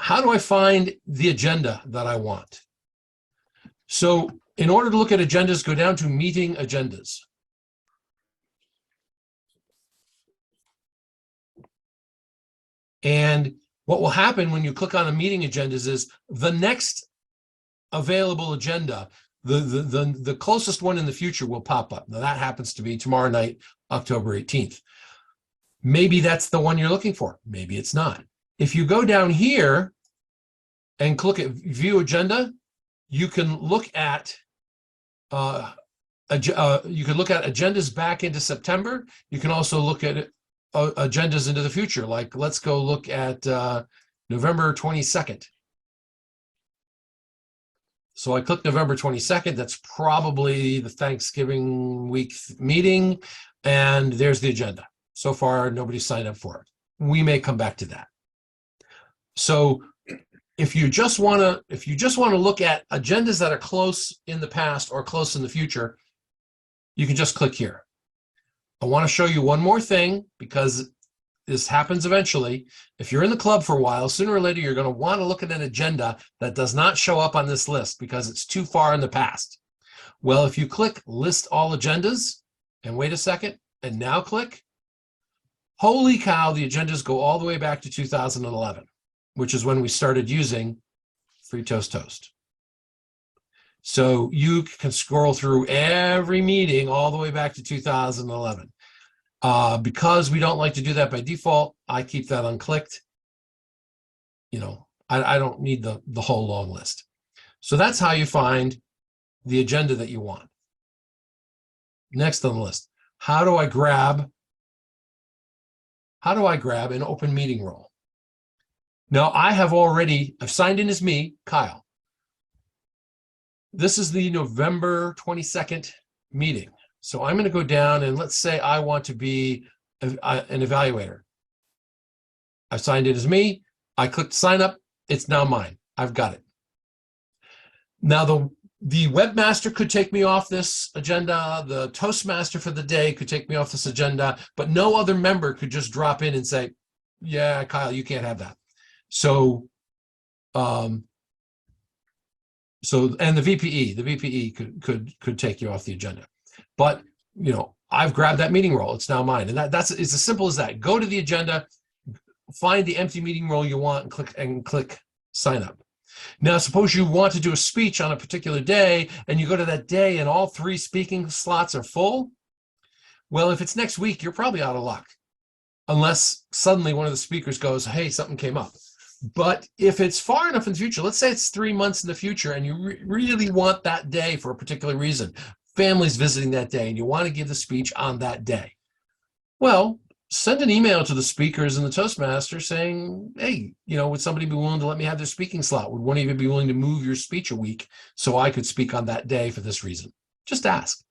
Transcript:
how do I find the agenda that I want? So in order to look at agendas, go down to meeting agendas. And what will happen when you click on a meeting agendas is the next available agenda, the closest one in the future will pop up. Now that happens to be tomorrow night, October 18th. Maybe that's the one you're looking for. Maybe it's not. If you go down here and click at view agenda, you can look at agendas back into September. You can also look at agendas into the future. Like let's go look at November 22nd. So I click November 22nd. That's probably the Thanksgiving week meeting. And there's the agenda. So far, nobody's signed up for it. We may come back to that. So if you just want to look at agendas that are close in the past or close in the future, you can just click here. I want to show you one more thing because this happens eventually. If you're in the club for a while, sooner or later, you're going to want to look at an agenda that does not show up on this list because it's too far in the past. Well, if you click list all agendas and wait a second and now click, holy cow, the agendas go all the way back to 2011, which is when we started using Free Toast Toast. So you can scroll through every meeting all the way back to 2011. Because we don't like to do that by default, I keep that unclicked. You know, I don't need the whole long list. So that's how you find the agenda that you want. Next on the list, how do I grab an open meeting role? Now I've signed in as me, Kyle. This is the November 22nd meeting. So I'm going to go down and let's say I want to be an evaluator. I signed in as me. I clicked sign up. It's now mine. I've got it. Now the webmaster could take me off this agenda. The Toastmaster for the day could take me off this agenda, but no other member could just drop in and say, yeah, Kyle, you can't have that. So, and the VPE could take you off the agenda. But, you know, I've grabbed that meeting role. It's now mine. And it's as simple as that. Go to the agenda, find the empty meeting role you want and click sign up. Now, suppose you want to do a speech on a particular day and you go to that day and all 3 speaking slots are full. Well, if it's next week, you're probably out of luck unless suddenly one of the speakers goes, hey, something came up. But if it's far enough in the future, let's say it's 3 months in the future and you really want that day for a particular reason, family's visiting that day and you want to give the speech on that day. Well, send an email to the speakers and the Toastmaster saying, hey, you know, would somebody be willing to let me have their speaking slot? Would one of you be willing to move your speech a week so I could speak on that day for this reason? Just ask.